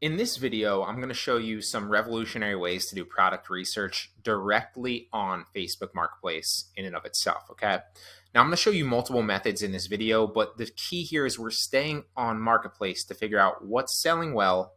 In this video, I'm going to show you some revolutionary ways to do product research directly on Facebook Marketplace in and of itself, okay? Now, I'm going to show you multiple methods in this video, but the key here is we're staying on Marketplace to figure out what's selling well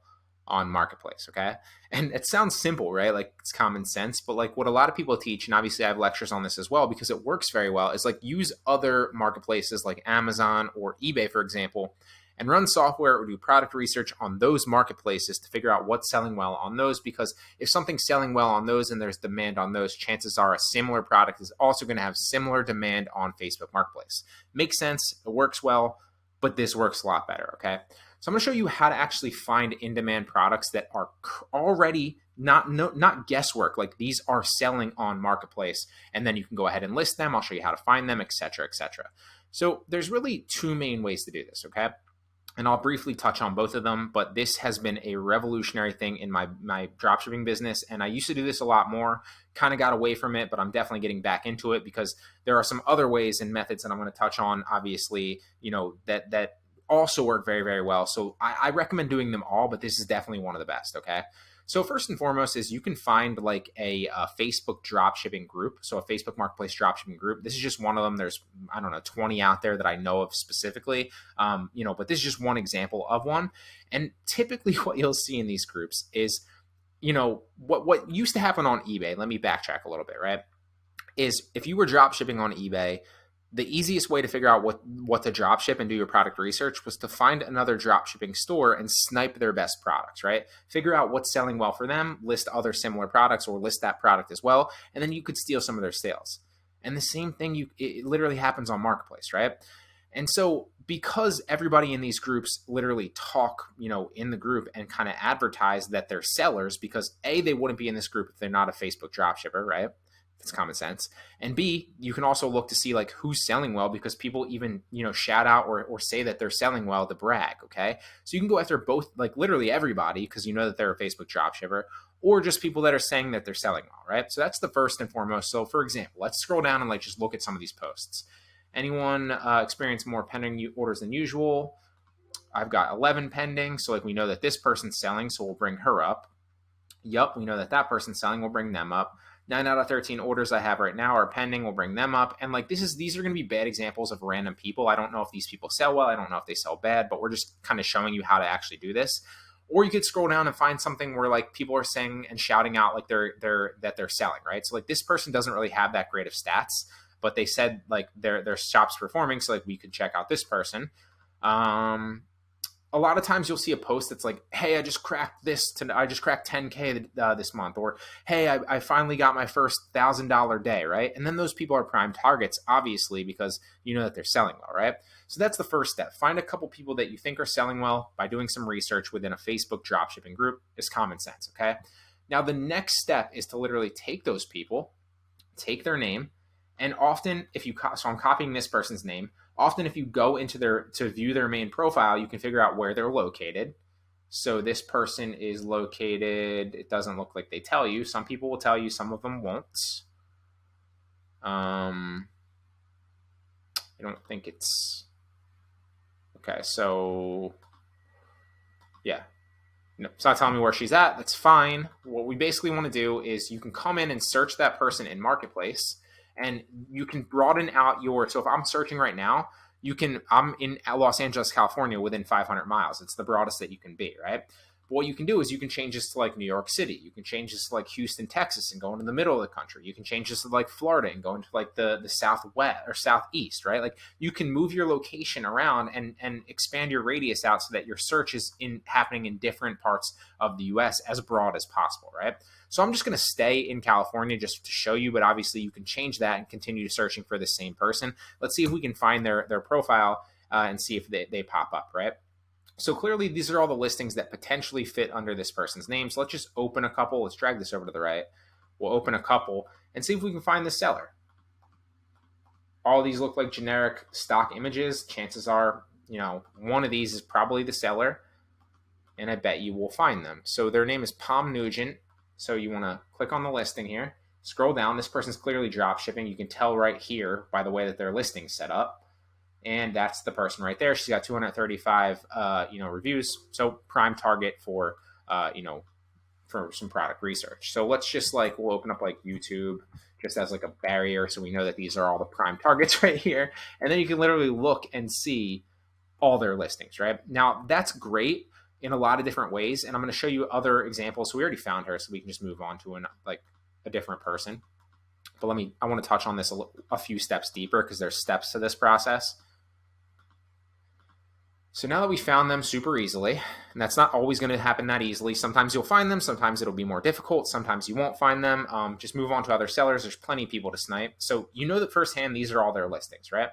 on Marketplace, okay? And it sounds simple, right? Like it's common sense, but like what a lot of people teach, and obviously I have lectures on this as well because it works very well, is like use other marketplaces like Amazon or eBay, for example, and run software or do product research on those marketplaces to figure out what's selling well on those. Because if something's selling well on those and there's demand on those, chances are a similar product is also going to have similar demand on Facebook Marketplace. Makes sense. It works well, but this works a lot better. Okay. So I'm going to show you how to actually find in-demand products that are already not guesswork. Like these are selling on Marketplace, and then you can go ahead and list them. I'll show you how to find them, etc., etc. So there's really two main ways to do this. Okay. And I'll briefly touch on both of them, but this has been a revolutionary thing in my dropshipping business. And I used to do this a lot more, kind of got away from it, but I'm definitely getting back into it because there are some other ways and methods that I'm going to touch on, obviously, that also work very, very well. So I recommend doing them all, but this is definitely one of the best, okay? So first and foremost is you can find like a Facebook dropshipping group. So a Facebook Marketplace dropshipping group. This is just one of them. There's, I don't know, 20 out there that I know of specifically, but this is just one example of one. And typically what you'll see in these groups is, what used to happen on eBay, let me backtrack a little bit, right? Is if you were dropshipping on eBay, the easiest way to figure out what to drop ship and do your product research was to find another drop shipping store and snipe their best products, right? Figure out what's selling well for them, list other similar products or list that product as well, and then you could steal some of their sales. And the same thing, it literally happens on Marketplace, right? And so because everybody in these groups literally talk, in the group and kind of advertise that they're sellers, because A, they wouldn't be in this group if they're not a Facebook dropshipper, right? That's common sense. And B, you can also look to see like who's selling well because people even, shout out or say that they're selling well to brag. Okay. So you can go after both, like literally everybody, because you know that they're a Facebook dropshipper, or just people that are saying that they're selling well. Right. So that's the first and foremost. So for example, let's scroll down and like just look at some of these posts. Anyone experience more pending orders than usual? I've got 11 pending. So like we know that this person's selling. So we'll bring her up. Yup. We know that that person's selling. We'll bring them up. 9 out of 13 orders I have right now are pending. We'll bring them up. And like these are going to be bad examples of random people. I don't know if these people sell well. I don't know if they sell bad, but we're just kind of showing you how to actually do this. Or you could scroll down and find something where like people are saying and shouting out like they're selling, right? So like this person doesn't really have that great of stats, but they said like their shop's performing. So like we could check out this person. A lot of times you'll see a post that's like, hey, I just cracked 10K this month, or hey, I finally got my first $1,000 day, right? And then those people are prime targets, obviously, because you know that they're selling well, right? So that's the first step. Find a couple people that you think are selling well by doing some research within a Facebook dropshipping group. Is common sense, okay? Now the next step is to literally take those people, take their name, and often so I'm copying this person's name. Often if you go into to view their main profile, you can figure out where they're located. So this person is located, it doesn't look like they tell you. Some people will tell you, some of them won't. I don't think it's, okay, so yeah. No, it's not telling me where she's at. That's fine. What we basically want to do is you can come in and search that person in Marketplace. And you can broaden out so if I'm searching right now, I'm in Los Angeles, California, within 500 miles. It's the broadest that you can be, right? But what you can do is you can change this to like New York City. You can change this to like Houston, Texas, and go into the middle of the country. You can change this to like Florida and go into like the southwest or southeast, right? Like you can move your location around and expand your radius out so that your search is happening in different parts of the US as broad as possible, right? So I'm just going to stay in California just to show you, but obviously you can change that and continue searching for the same person. Let's see if we can find their profile and see if they pop up, right? So clearly these are all the listings that potentially fit under this person's name. So let's just open a couple. Let's drag this over to the right. We'll open a couple and see if we can find the seller. All of these look like generic stock images. Chances are, one of these is probably the seller, and I bet you will find them. So their name is Palm Nugent. So you want to click on the listing here, scroll down. This person's clearly drop shipping. You can tell right here by the way that their listing's set up. And that's the person right there. She's got 235, reviews. So prime target for for some product research. So let's just like, we'll open up like YouTube just as like a barrier, so we know that these are all the prime targets right here. And then you can literally look and see all their listings, right? Now that's great in a lot of different ways. And I'm going to show you other examples. So we already found her, so we can just move on to a different person. But I want to touch on this a few steps deeper, because there's steps to this process. So now that we found them super easily, and that's not always going to happen that easily. Sometimes you'll find them, sometimes it'll be more difficult, sometimes you won't find them. Just move on to other sellers. There's plenty of people to snipe. So you know that firsthand, these are all their listings, right?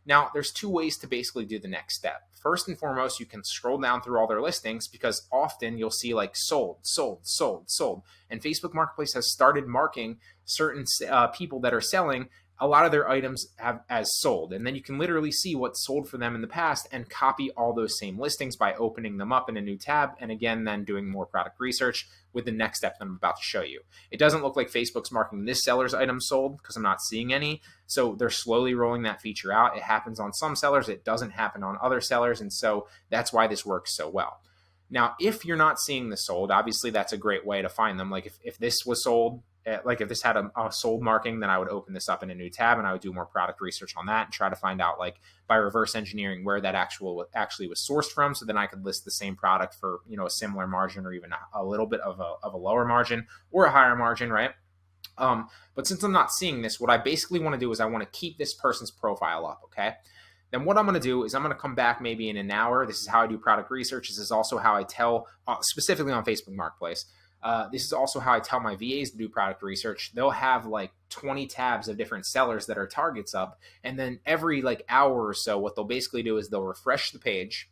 Now, there's two ways to basically do the next step. First and foremost, you can scroll down through all their listings, because often you'll see like sold, sold, sold, sold. And Facebook Marketplace has started marking certain people that are selling a lot of their items as sold. And then you can literally see what's sold for them in the past and copy all those same listings by opening them up in a new tab. And again, then doing more product research with the next step that I'm about to show you. It doesn't look like Facebook's marking this seller's item sold, because I'm not seeing any. So they're slowly rolling that feature out. It happens on some sellers. It doesn't happen on other sellers. And so that's why this works so well. Now, if you're not seeing the sold, obviously that's a great way to find them. Like if this was sold, like if this had a sold marking, then I would open this up in a new tab and I would do more product research on that and try to find out, like by reverse engineering, where that actually was sourced from. So then I could list the same product for, a similar margin, or even a little bit of a lower margin or a higher margin, right? But since I'm not seeing this, what I basically want to do is I want to keep this person's profile up, okay? Then what I'm going to do is I'm going to come back maybe in an hour. This is how I do product research. This is also how I tell, specifically on Facebook Marketplace, this is also how I tell my VAs to do product research. They'll have like 20 tabs of different sellers that are targets up. And then every like hour or so, what they'll basically do is they'll refresh the page,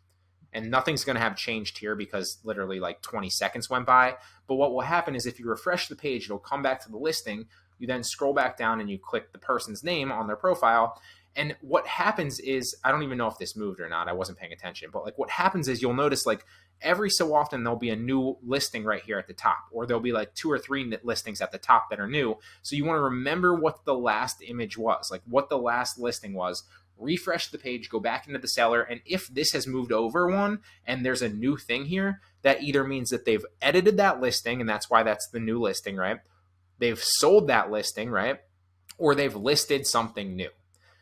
and nothing's going to have changed here because literally like 20 seconds went by. But what will happen is if you refresh the page, it'll come back to the listing. You then scroll back down and you click the person's name on their profile. And what happens is, I don't even know if this moved or not. I wasn't paying attention. But like what happens is you'll notice like every so often there'll be a new listing right here at the top, or there'll be like 2 or 3 listings at the top that are new. So you want to remember what the last image was, like what the last listing was. Refresh the page, go back into the seller. And if this has moved over one and there's a new thing here, that either means that they've edited that listing, and that's why that's the new listing, right? They've sold that listing, right? Or they've listed something new.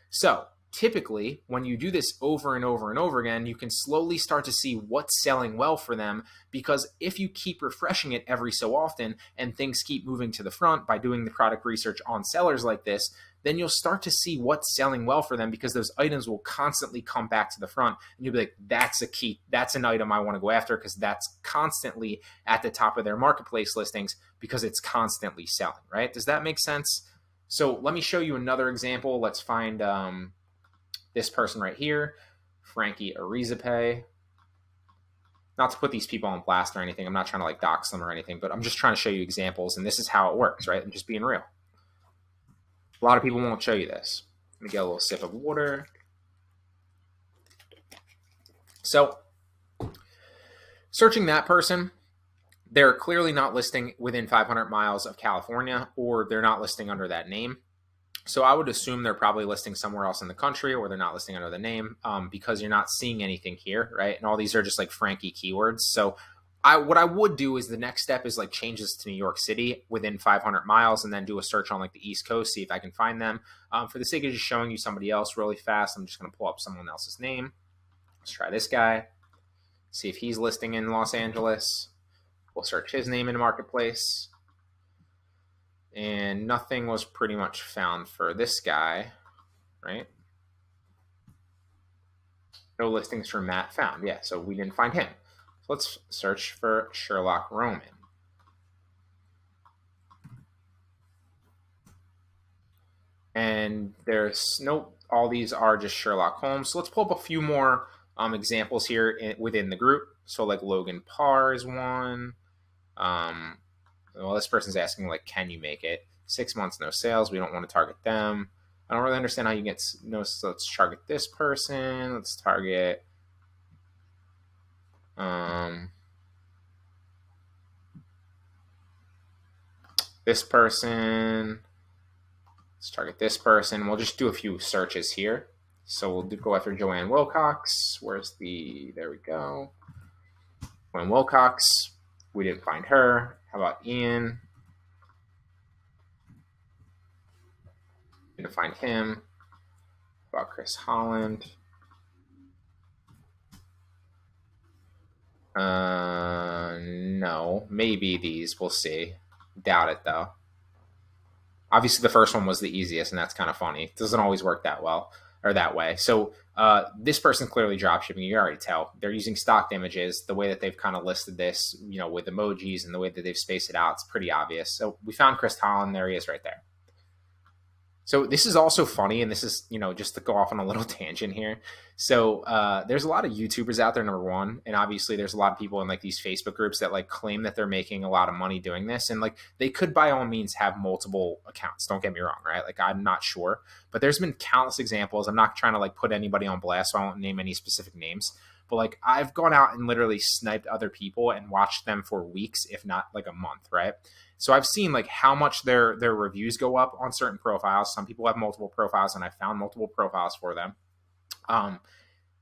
So typically, when you do this over and over and over again, you can slowly start to see what's selling well for them, because if you keep refreshing it every so often and things keep moving to the front by doing the product research on sellers like this, then you'll start to see what's selling well for them, because those items will constantly come back to the front. And you'll be like, that's a key. That's an item I want to go after, because that's constantly at the top of their marketplace listings because it's constantly selling, right? Does that make sense? So let me show you another example. Let's find this person right here, Frankie Arizape. Not to put these people on blast or anything. I'm not trying to like dox them or anything, but I'm just trying to show you examples, and this is how it works, right? I'm just being real. A lot of people won't show you this. Let me get a little sip of water. So searching that person, they're clearly not listing within 500 miles of California, or they're not listing under that name. So I would assume they're probably listing somewhere else in the country, or they're not listing under the name, because you're not seeing anything here, right? And all these are just like Frankie keywords. So what I would do is the next step is like change this to New York City within 500 miles, and then do a search on like the East Coast, see if I can find them. For the sake of just showing you somebody else really fast, I'm just going to pull up someone else's name. Let's try this guy, see if he's listing in Los Angeles. We'll search his name in the marketplace, and nothing was pretty much found for this guy, right? No listings for Matt found. Yeah, so we didn't find him. So let's search for Sherlock Roman. And there's nope, all these are just Sherlock Holmes. So let's pull up a few more examples here within the group. So like Logan Parr is one. Well, this person's asking like, can you make it? 6 months, no sales. We don't want to target them. I don't really understand how you get no. So let's target this person. Let's target. This person. Let's target this person. We'll just do a few searches here. So we'll go after Joanne Wilcox. Where's the? There we go. Joanne Wilcox. We didn't find her. How about Ian? Didn't find him. How about Chris Holland? No, maybe these. We'll see. Doubt it though. Obviously, the first one was the easiest, and that's kind of funny. It doesn't always work that well or that way. So this person clearly dropshipping. You already tell they're using stock images. The way that they've kind of listed this, with emojis and the way that they've spaced it out, it's pretty obvious. So we found Chris Holland. There he is, right there. So this is also funny, and this is, just to go off on a little tangent here. So there's a lot of YouTubers out there, number one, and obviously there's a lot of people in like these Facebook groups that like claim that they're making a lot of money doing this, and like they could by all means have multiple accounts. Don't get me wrong, right? Like I'm not sure, but there's been countless examples. I'm not trying to like put anybody on blast, so I won't name any specific names. But like I've gone out and literally sniped other people and watched them for weeks, if not like a month, right? So I've seen like how much their reviews go up on certain profiles. Some people have multiple profiles, and I found multiple profiles for them.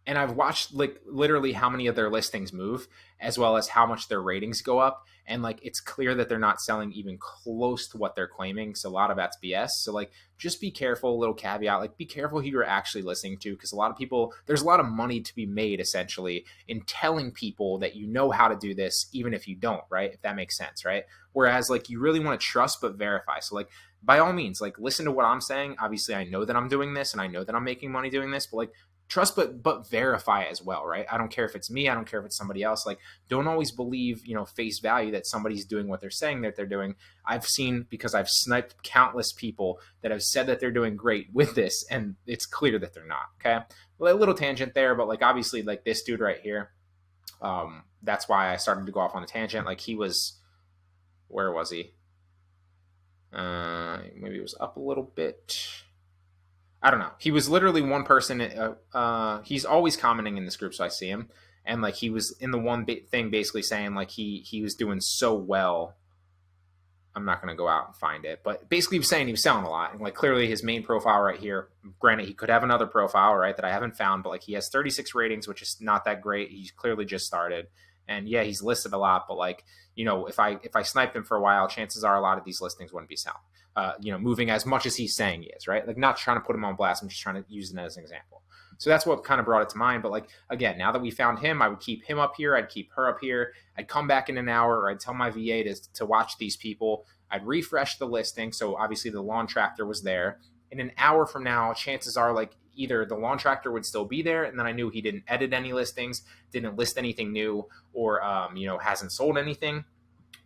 And I've watched like literally how many of their listings move, as well as how much their ratings go up. And like, it's clear that they're not selling even close to what they're claiming. So a lot of that's BS. So like, just be careful, a little caveat, like be careful who you're actually listening to. Cause a lot of people, there's a lot of money to be made essentially in telling people that you know how to do this, even if you don't, right? If that makes sense, right? Whereas like, you really want to trust, but verify. So like, by all means, like listen to what I'm saying. Obviously I know that I'm doing this and I know that I'm making money doing this, but like, trust but verify as well, right? I don't care if it's me, I don't care if it's somebody else. Like don't always believe, face value that somebody's doing what they're saying that they're doing. I've seen, because I've sniped countless people that have said that they're doing great with this, and it's clear that they're not. Okay, well, a little tangent there, but like obviously like this dude right here, that's why I started to go off on a tangent. Like he was, where was he? Maybe it was up a little bit. I don't know. He was literally one person. He's always commenting in this group, so I see him. And like he was in the one thing basically saying like he was doing so well. I'm not going to go out and find it, but basically he was saying he was selling a lot. And like clearly his main profile right here, granted he could have another profile, right, that I haven't found, but like he has 36 ratings, which is not that great. He's clearly just started. And yeah, he's listed a lot, but like, if I sniped him for a while, chances are a lot of these listings wouldn't be selling. Moving as much as he's saying he is, right? Like not trying to put him on blast. I'm just trying to use it as an example. So that's what kind of brought it to mind. But like, again, now that we found him, I would keep him up here. I'd keep her up here. I'd come back in an hour, or I'd tell my VA to watch these people. I'd refresh the listing. So obviously the lawn tractor was there. In an hour from now, chances are like either the lawn tractor would still be there, and then I knew he didn't edit any listings, didn't list anything new, or, hasn't sold anything.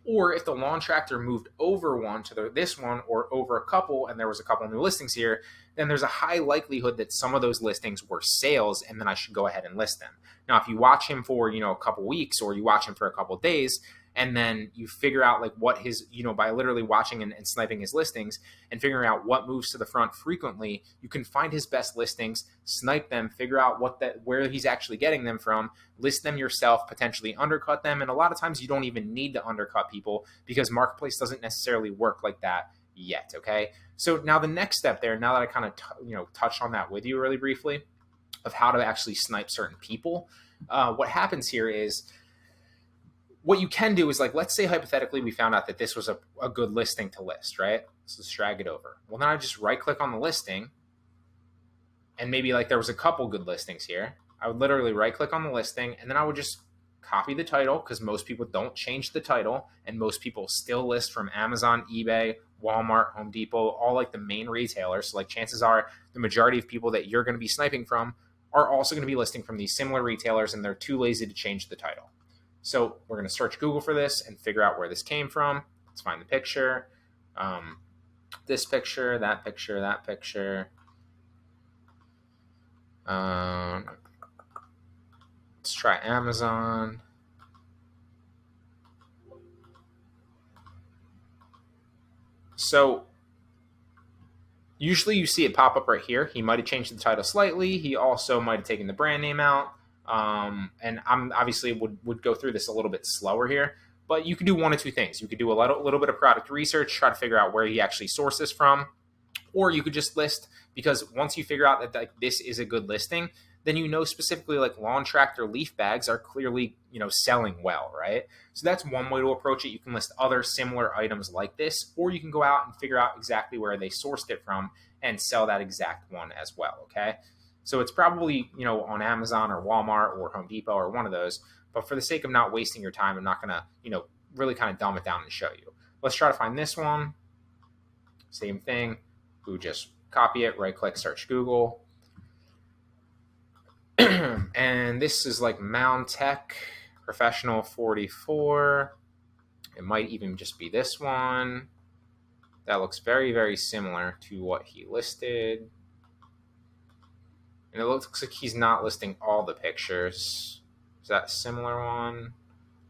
Or if the lawn tractor moved over one to this one, or over a couple, and there was a couple new listings here, then there's a high likelihood that some of those listings were sales, and then I should go ahead and list them. Now, if you watch him for, a couple weeks, or you watch him for a couple days, and then you figure out like what his, by literally watching and sniping his listings and figuring out what moves to the front frequently, you can find his best listings, snipe them, figure out where he's actually getting them from, list them yourself, potentially undercut them. And a lot of times you don't even need to undercut people because Marketplace doesn't necessarily work like that yet. Okay. So now the next step there, now that I kind of, touched on that with you really briefly of how to actually snipe certain people, what happens here is, what you can do is like, let's say hypothetically we found out that this was a good listing to list, right? So let's drag it over. Well, then I just right click on the listing, and maybe like there was a couple good listings here. I would literally right click on the listing, and then I would just copy the title, because most people don't change the title, and most people still list from Amazon, eBay, Walmart, Home Depot, all like the main retailers. So like chances are the majority of people that you're going to be sniping from are also going to be listing from these similar retailers, and they're too lazy to change the title. So we're going to search Google for this and figure out where this came from. Let's find the picture, this picture, that picture, that picture. Let's try Amazon. So usually you see it pop up right here. He might have changed the title slightly. He also might have taken the brand name out. And I'm obviously would go through this a little bit slower here, but you could do one of two things. You could do a little bit of product research, try to figure out where he actually sourced this from, or you could just list, because once you figure out that like this is a good listing, then you know specifically like lawn tractor leaf bags are clearly, selling well, right? So that's one way to approach it. You can list other similar items like this, or you can go out and figure out exactly where they sourced it from and sell that exact one as well, okay? So it's probably, on Amazon or Walmart or Home Depot or one of those. But for the sake of not wasting your time, I'm not going to, really kind of dumb it down and show you. Let's try to find this one. Same thing. We would just copy it, right click, search Google. And this is like Mound Tech Professional 44. It might even just be this one. That looks very, very similar to what he listed. And it looks like he's not listing all the pictures. Is that a similar one?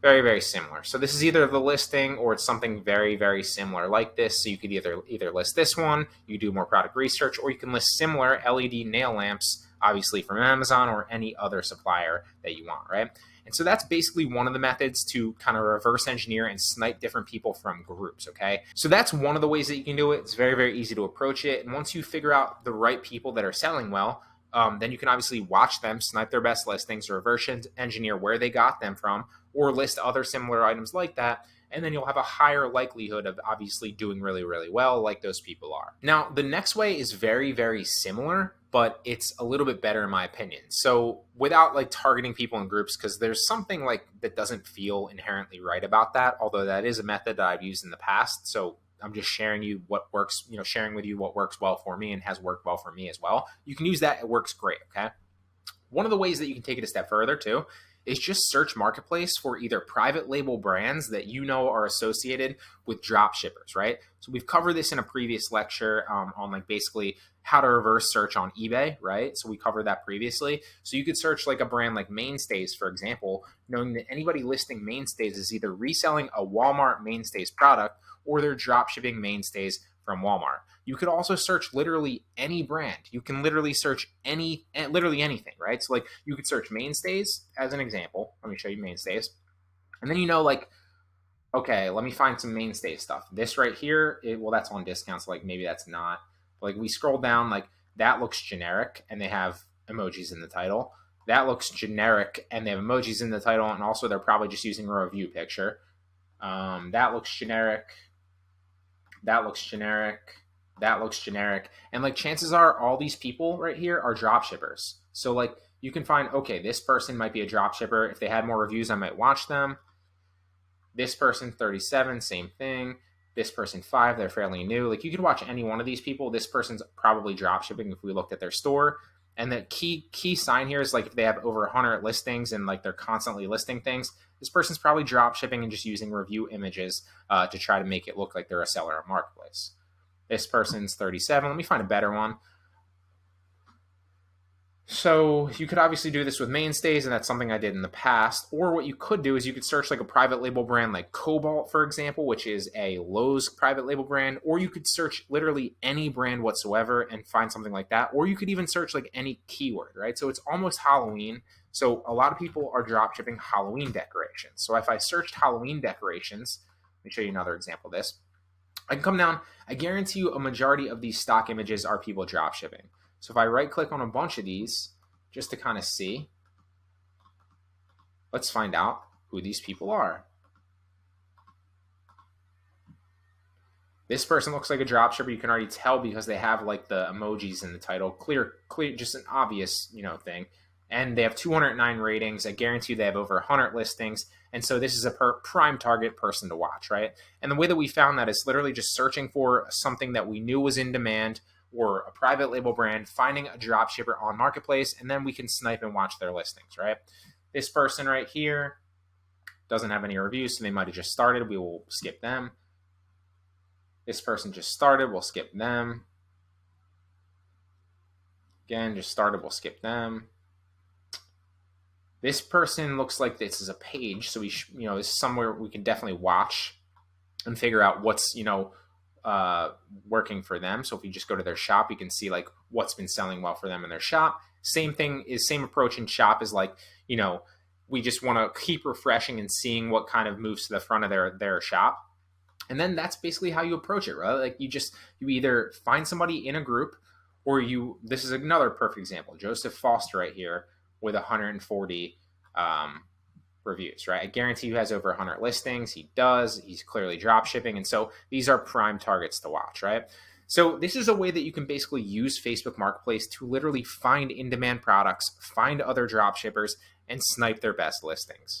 Very, very similar. So this is either the listing or it's something very, very similar like this. So you could either list this one, you do more product research, or you can list similar LED nail lamps, obviously from Amazon or any other supplier that you want, right? And so that's basically one of the methods to kind of reverse engineer and snipe different people from groups, okay? So that's one of the ways that you can do it. It's very, very easy to approach it. And once you figure out the right people that are selling well, then you can obviously watch them, snipe their best listings, reverse engineer where they got them from, or list other similar items like that, and then you'll have a higher likelihood of obviously doing really, really well like those people are. Now, the next way is very, very similar, but it's a little bit better in my opinion. So without like targeting people in groups, because there's something like that doesn't feel inherently right about that, although that is a method that I've used in the past. So I'm just sharing you what works, sharing with you what works well for me and has worked well for me as well. You can use that. It works great. Okay. One of the ways that you can take it a step further too is just search Marketplace for either private label brands that are associated with drop shippers, right? So we've covered this in a previous lecture on like basically how to reverse search on eBay, right? So we covered that previously. So you could search like a brand like Mainstays, for example, knowing that anybody listing Mainstays is either reselling a Walmart Mainstays product or they're drop shipping Mainstays from Walmart. You could also search literally any brand. You can literally search literally anything, right? So like you could search Mainstays as an example. Let me show you Mainstays. And then like, okay, let me find some Mainstay stuff. This right here, that's on discount, so like maybe that's not. But like we scroll down, like that looks generic and they have emojis in the title. That looks generic and they have emojis in the title, and also they're probably just using a review picture. That looks generic. That looks generic. That looks generic. And like chances are all these people right here are drop shippers. So like you can find, okay, this person might be a drop shipper. If they had more reviews, I might watch them. This person, 37, same thing. This person, 5, they're fairly new. Like you could watch any one of these people. This person's probably drop shipping if we looked at their store. And the key sign here is like if they have over 100 listings and like they're constantly listing things, this person's probably drop shipping and just using review images to try to make it look like they're a seller on Marketplace. This person's 37. Let me find a better one. So you could obviously do this with Mainstays, and that's something I did in the past. Or what you could do is you could search like a private label brand like Cobalt, for example, which is a Lowe's private label brand. Or you could search literally any brand whatsoever and find something like that. Or you could even search like any keyword, right? So it's almost Halloween. So a lot of people are drop shipping Halloween decorations. So if I searched Halloween decorations, let me show you another example of this. I can come down. I guarantee you a majority of these stock images are people drop shipping. So if I right click on a bunch of these, just to kind of see, let's find out who these people are. This person looks like a drop shipper. You can already tell because they have like the emojis in the title. Clear, just an obvious, thing. And they have 209 ratings. I guarantee you they have over 100 listings. And so this is a prime target person to watch, right? And the way that we found that is literally just searching for something that we knew was in demand or a private label brand, finding a drop shipper on Marketplace, and then we can snipe and watch their listings, right? This person right here doesn't have any reviews, so they might have just started. We will skip them. This person just started. We'll skip them. Again, just started. We'll skip them. This person looks like this is a page, so this is somewhere we can definitely watch and figure out what's, working for them. So if you just go to their shop, you can see like what's been selling well for them in their shop. Same approach in shop is like, we just want to keep refreshing and seeing what kind of moves to the front of their shop. And then that's basically how you approach it, right? Like you either find somebody in a group, Or this is another perfect example. Joseph Foster right here with 140 reviews, right? I guarantee you has over 100 listings. He does. He's clearly drop shipping. And so these are prime targets to watch, right? So this is a way that you can basically use Facebook Marketplace to literally find in-demand products, find other drop shippers, and snipe their best listings.